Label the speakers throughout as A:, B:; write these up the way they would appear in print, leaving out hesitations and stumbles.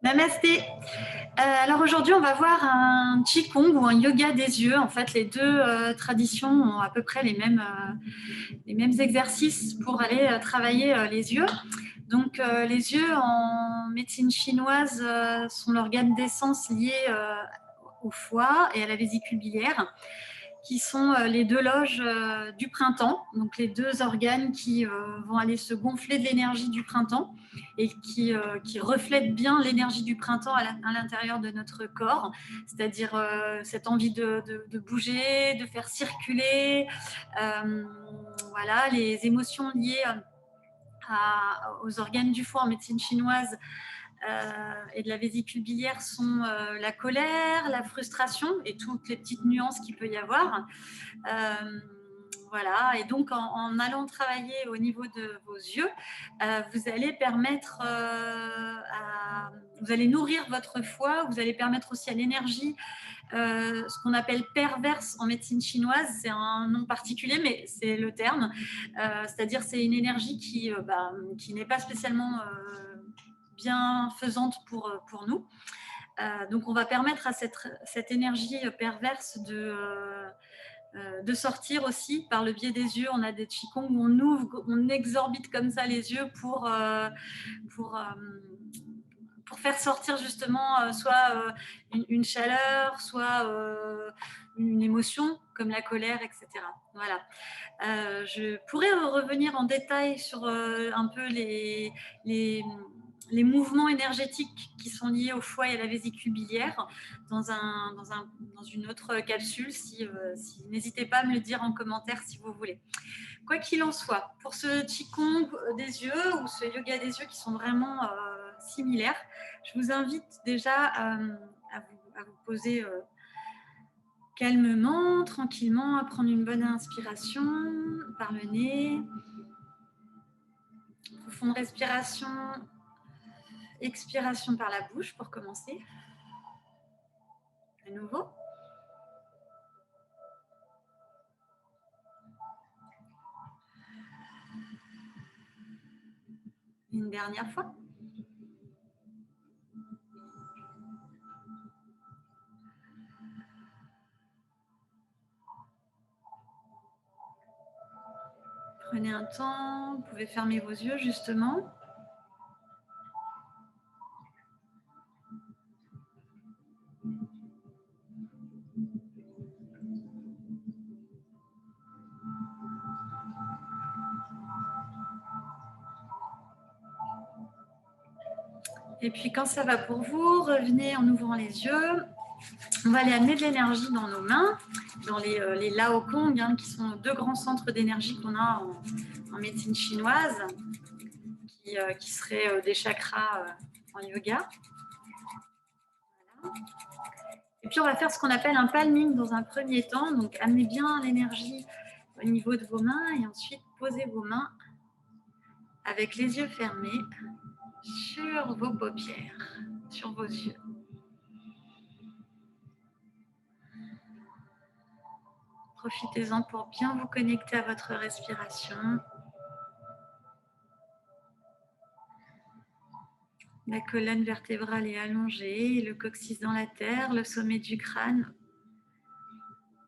A: Namasté. Alors aujourd'hui, on va voir un Qigong ou un yoga des yeux. En fait, les deux traditions ont à peu près les mêmes exercices pour aller travailler les yeux. Donc les yeux en médecine chinoise sont l'organe d'essence lié au foie et à la vésicule biliaire, qui sont les deux loges du printemps, donc les deux organes qui vont aller se gonfler de l'énergie du printemps et qui reflètent bien l'énergie du printemps à l'intérieur de notre corps, c'est-à-dire cette envie de bouger, de faire circuler, voilà, les émotions liées aux organes du foie en médecine chinoise et de la vésicule biliaire sont la colère, la frustration et toutes les petites nuances qu'il peut y avoir. Voilà, et donc en allant travailler au niveau de vos yeux, vous allez permettre vous allez nourrir votre foie, vous allez permettre aussi à l'énergie, ce qu'on appelle perverse en médecine chinoise, c'est un nom particulier, mais c'est le terme, c'est-à-dire c'est une énergie qui n'est pas spécialement bienfaisante pour nous. Donc on va permettre à cette énergie perverse de sortir aussi par le biais des yeux. On a des qigong où on exorbite comme ça les yeux pour, euh, pour faire sortir justement soit une chaleur, soit une émotion comme la colère, etc. Voilà. Je pourrais revenir en détail sur un peu les, les mouvements énergétiques qui sont liés au foie et à la vésicule biliaire dans une autre capsule. N'hésitez pas à me le dire en commentaire si vous voulez. Quoi qu'il en soit, pour ce Qigong des yeux ou ce yoga des yeux qui sont vraiment similaires, je vous invite déjà à vous poser calmement, tranquillement, à prendre une bonne inspiration par le nez. Profonde respiration, expiration par la bouche pour commencer. À nouveau. Une dernière fois. Prenez un temps, vous pouvez fermer vos yeux justement. Et puis quand ça va pour vous, revenez en ouvrant les yeux. On va aller amener de l'énergie dans nos mains, dans les Laokong, hein, qui sont deux grands centres d'énergie qu'on a en médecine chinoise, qui seraient des chakras en yoga. Voilà. Et puis on va faire ce qu'on appelle un palming dans un premier temps. Donc amenez bien l'énergie au niveau de vos mains et ensuite posez vos mains avec les yeux fermés sur vos paupières, sur vos yeux. Profitez-en pour bien vous connecter à votre respiration. La colonne vertébrale est allongée, le coccyx dans la terre, le sommet du crâne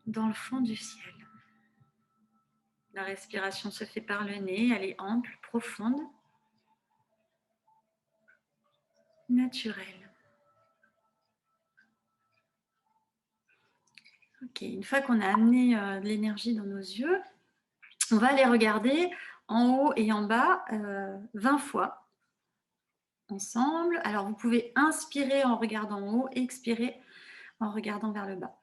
A: dans le fond du ciel. La respiration se fait par le nez, elle est ample, profonde, naturelle. Ok, une fois qu'on a amené de l'énergie dans nos yeux, on va aller regarder en haut et en bas 20 fois ensemble. Alors vous pouvez inspirer en regardant en haut, expirer en regardant vers le bas.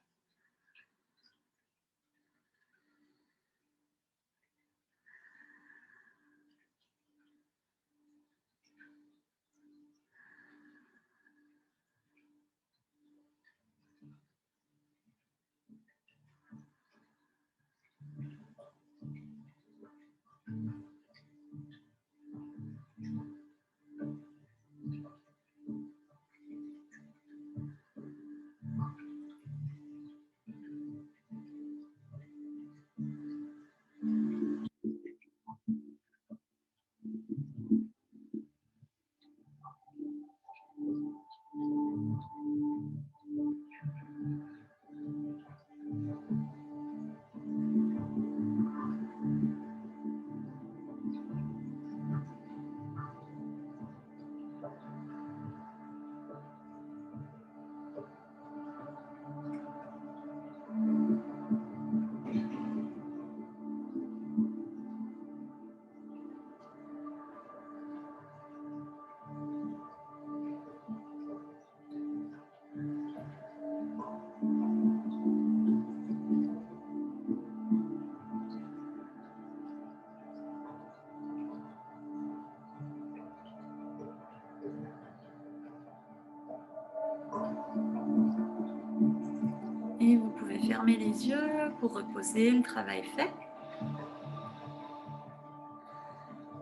A: fermer les yeux pour reposer, le travail fait.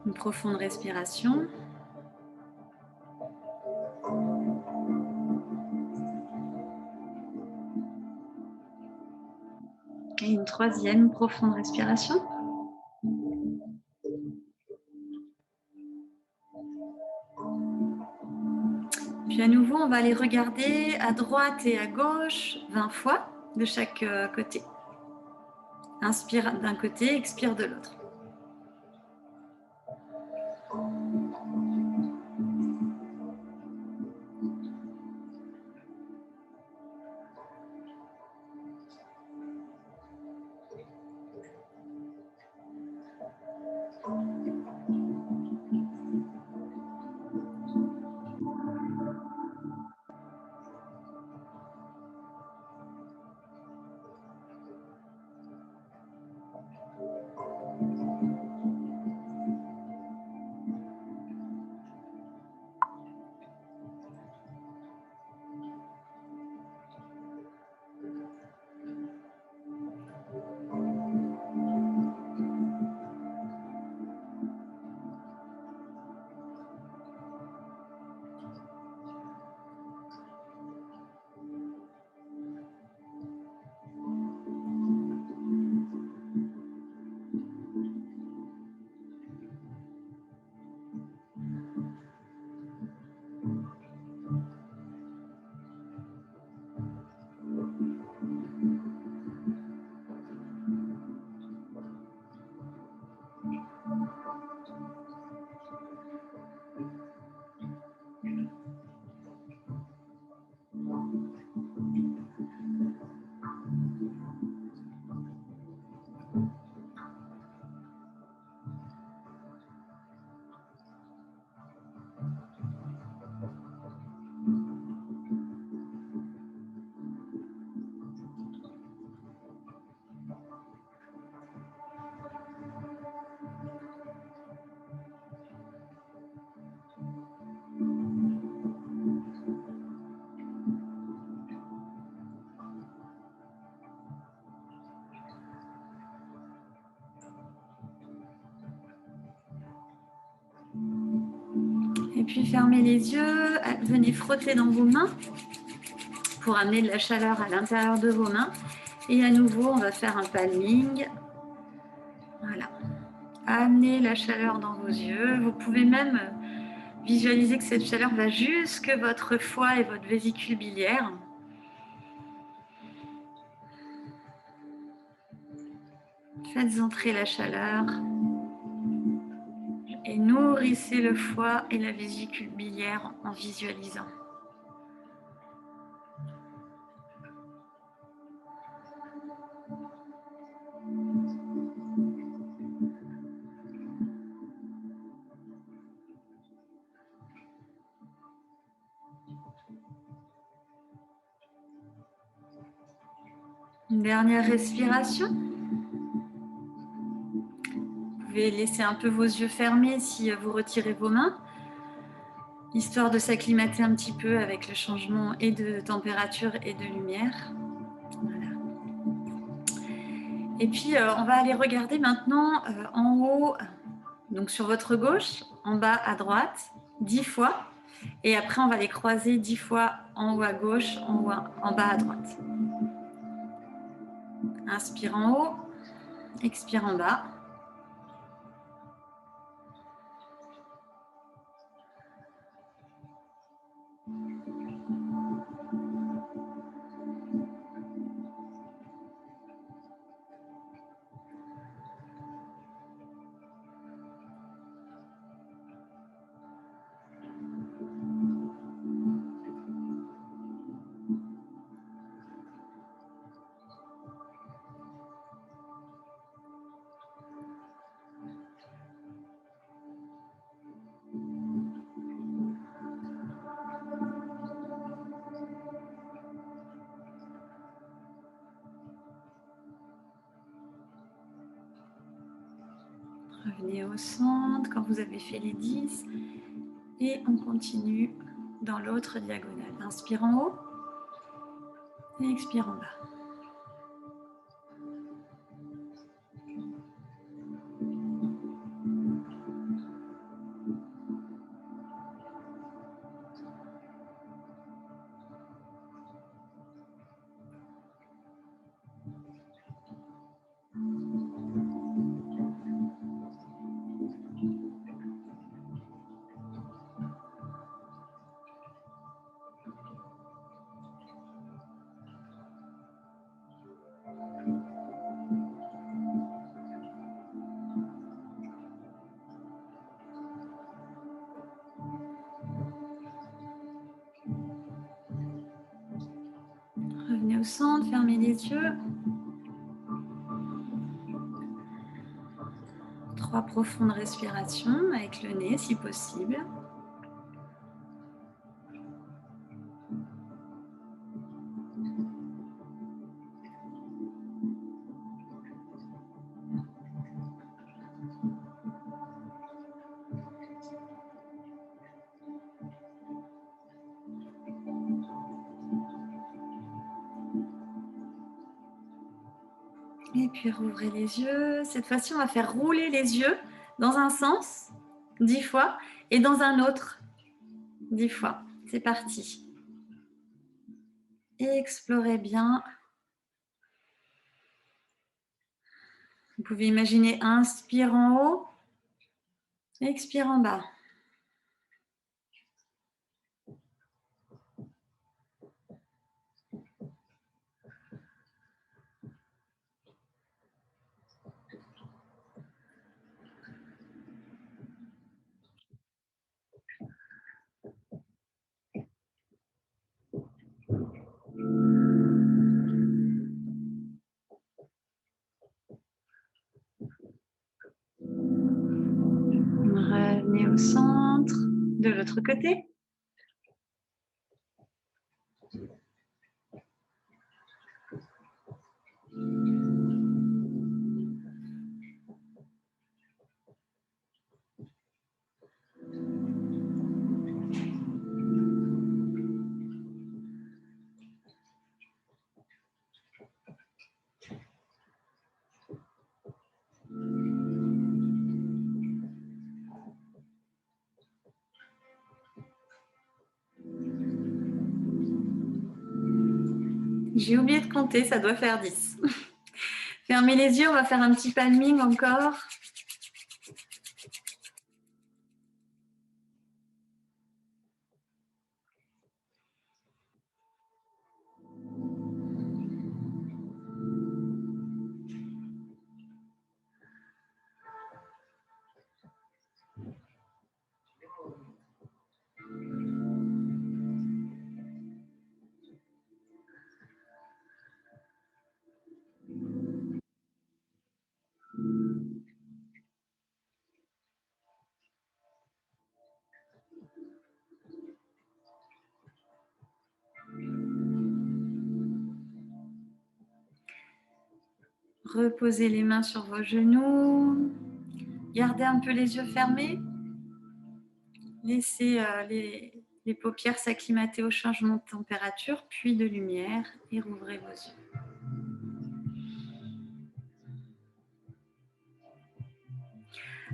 A: Une profonde respiration. Et une troisième profonde respiration. Puis à nouveau, on va aller regarder à droite et à gauche 20 fois de chaque côté. Inspire d'un côté, expire de l'autre. Et puis fermez les yeux, venez frotter dans vos mains pour amener de la chaleur à l'intérieur de vos mains. Et à nouveau, on va faire un palming. Voilà. Amenez la chaleur dans vos yeux. Vous pouvez même visualiser que cette chaleur va jusque votre foie et votre vésicule biliaire. Faites entrer la chaleur et nourrissez le foie et la vésicule biliaire en visualisant. Une dernière respiration. Vous pouvez laisser un peu vos yeux fermés si vous retirez vos mains, histoire de s'acclimater un petit peu avec le changement et de température et de lumière. Voilà. Et puis, on va aller regarder maintenant en haut, donc sur votre gauche, en bas à droite, 10 fois. Et après, on va les croiser 10 fois en haut à gauche, en bas à droite. Inspire en haut, expire en bas. Revenez au centre quand vous avez fait les 10 et on continue dans l'autre diagonale. Inspire en haut et expire en bas. au centre, fermez les yeux. 3 profondes respirations avec le nez si possible. Et puis rouvrez les yeux. Cette fois-ci, on va faire rouler les yeux dans un sens 10 fois et dans un autre 10 fois. C'est parti. Explorez bien. Vous pouvez imaginer inspire en haut, expire en bas. Revenez au centre. De l'autre côté. J'ai oublié de compter, ça doit faire 10. Fermez les yeux, on va faire un petit palming encore. Reposez les mains sur vos genoux. Gardez un peu les yeux fermés. Laissez les paupières s'acclimater au changement de température, puis de lumière, et rouvrez vos yeux.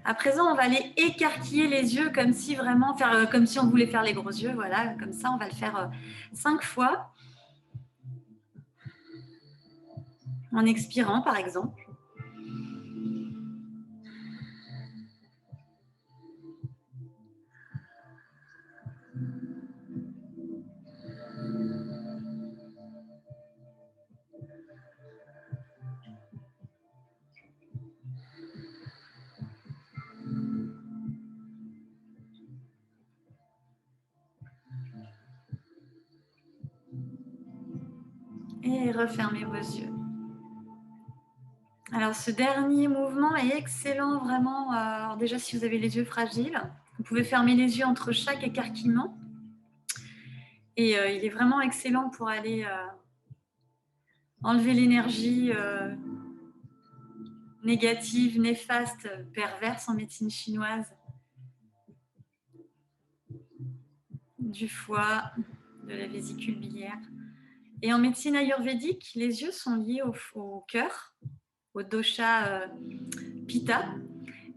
A: À présent, on va aller écarquiller les yeux comme si vraiment comme si on voulait faire les gros yeux. Voilà, comme ça, on va le faire 5 fois. En expirant, par exemple. Et refermez vos yeux. Alors, ce dernier mouvement est excellent, vraiment. Alors déjà, si vous avez les yeux fragiles, vous pouvez fermer les yeux entre chaque écarquillement. Et il est vraiment excellent pour aller enlever l'énergie négative, néfaste, perverse en médecine chinoise, du foie, de la vésicule biliaire. Et en médecine ayurvédique, les yeux sont liés au cœur, au dosha pitta.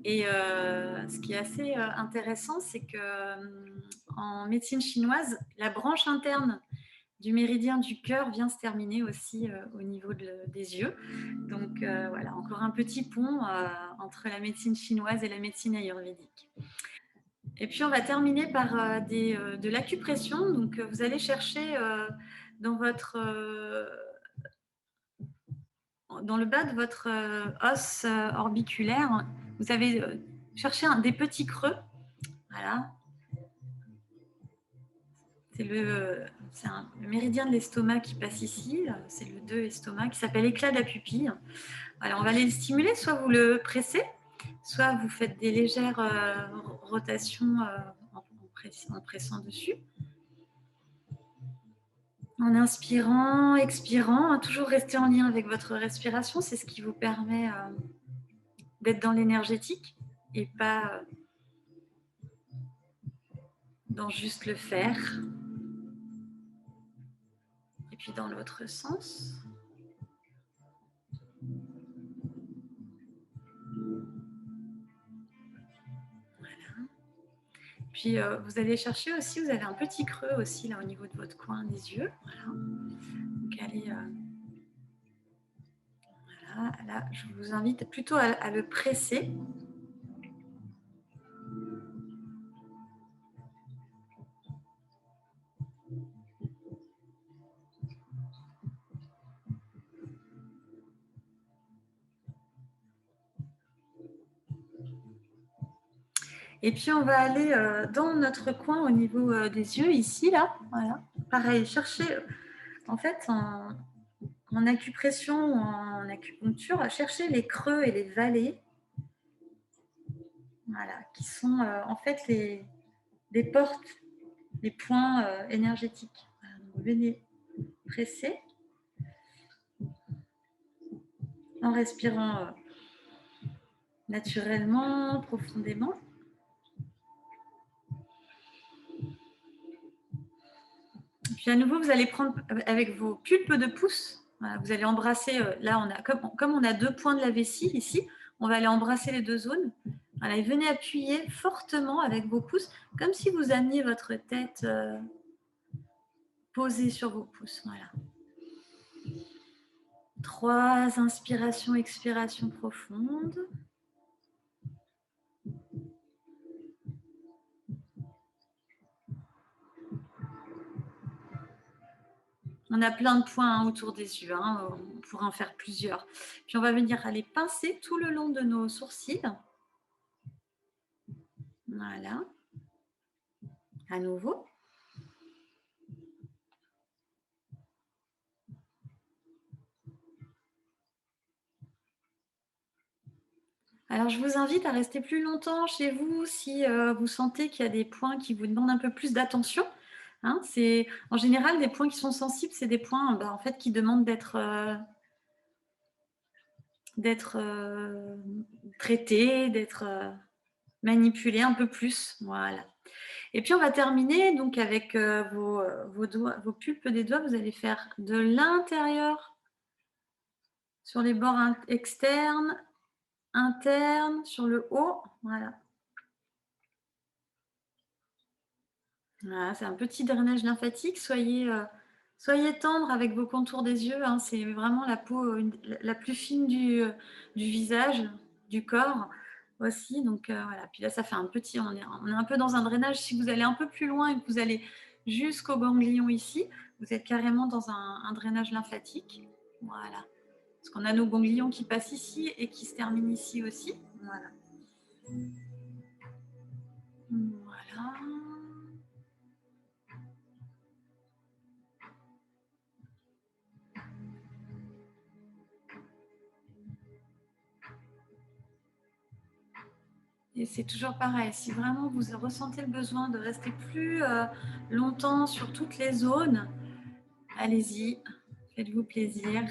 A: Et ce qui est assez intéressant, c'est que en médecine chinoise, la branche interne du méridien du cœur vient se terminer aussi au niveau des yeux. Donc voilà, encore un petit pont entre la médecine chinoise et la médecine ayurvédique. Et puis on va terminer par de l'acupression. Donc vous allez chercher dans le bas de votre os orbiculaire, vous avez cherché des petits creux. Voilà. C'est c'est le méridien de l'estomac qui passe ici, c'est le 2 estomac, qui s'appelle éclat de la pupille. Voilà, on va aller le stimuler, soit vous le pressez, soit vous faites des légères rotations en pressant dessus. En inspirant, expirant, hein, toujours rester en lien avec votre respiration, c'est ce qui vous permet d'être dans l'énergétique et pas dans juste le faire. Et puis dans l'autre sens. Voilà. Puis vous allez chercher aussi, vous avez un petit creux aussi là au niveau de votre coin des yeux. Voilà. Donc allez, voilà, là je vous invite plutôt à le presser. Et puis on va aller dans notre coin au niveau des yeux, ici, là. Voilà. Pareil, chercher, en fait, en acupression ou en acupuncture, chercher les creux et les vallées, voilà, qui sont en fait les portes, les points énergétiques. Voilà, donc venez presser en respirant naturellement, profondément. Puis à nouveau, vous allez prendre avec vos pulpes de pouce, voilà, vous allez embrasser, là on a, comme on a 2 points de la vessie ici, on va aller embrasser les 2 zones. Voilà, et venez appuyer fortement avec vos pouces, comme si vous ameniez votre tête posée sur vos pouces. Voilà. 3 inspirations, expirations profondes. On a plein de points autour des yeux, hein, on pourrait en faire plusieurs. Puis on va venir aller pincer tout le long de nos sourcils. Voilà. À nouveau. Alors, je vous invite à rester plus longtemps chez vous si vous sentez qu'il y a des points qui vous demandent un peu plus d'attention. Hein, en général, des points qui sont sensibles, c'est des points en fait, qui demandent d'être traités, d'être manipulés un peu plus. Voilà. Et puis, on va terminer donc avec vos doigts, vos pulpes des doigts. Vous allez faire de l'intérieur sur les bords externes, internes, sur le haut. Voilà. Voilà, c'est un petit drainage lymphatique. Soyez tendre avec vos contours des yeux. Hein. C'est vraiment la peau la plus fine du visage, du corps aussi. Donc voilà. Puis là, ça fait un petit. On est un peu dans un drainage. Si vous allez un peu plus loin et que vous allez jusqu'au ganglion ici, vous êtes carrément dans un drainage lymphatique. Voilà. Parce qu'on a nos ganglions qui passent ici et qui se terminent ici aussi. Voilà. Voilà. Et c'est toujours pareil, si vraiment vous ressentez le besoin de rester plus longtemps sur toutes les zones, allez-y, faites-vous plaisir.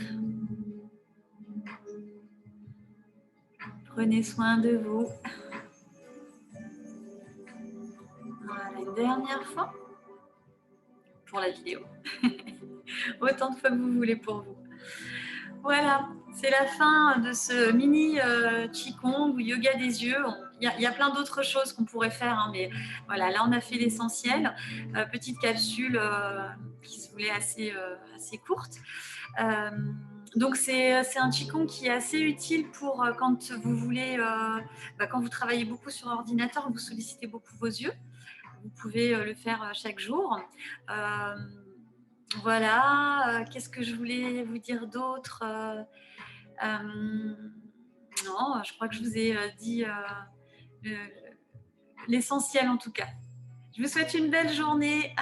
A: Prenez soin de vous. Voilà, une dernière fois pour la vidéo. Autant de fois que vous voulez pour vous. Voilà, c'est la fin de ce mini Qigong ou yoga des yeux. Il y a plein d'autres choses qu'on pourrait faire, hein, mais voilà, là on a fait l'essentiel. Petite capsule qui se voulait assez courte. Donc c'est un Qigong qui est assez utile pour quand vous voulez, quand vous travaillez beaucoup sur ordinateur, vous sollicitez beaucoup vos yeux. Vous pouvez le faire chaque jour. Voilà, qu'est-ce que je voulais vous dire d'autre non, je crois que je vous ai dit l'essentiel en tout cas. Je vous souhaite une belle journée.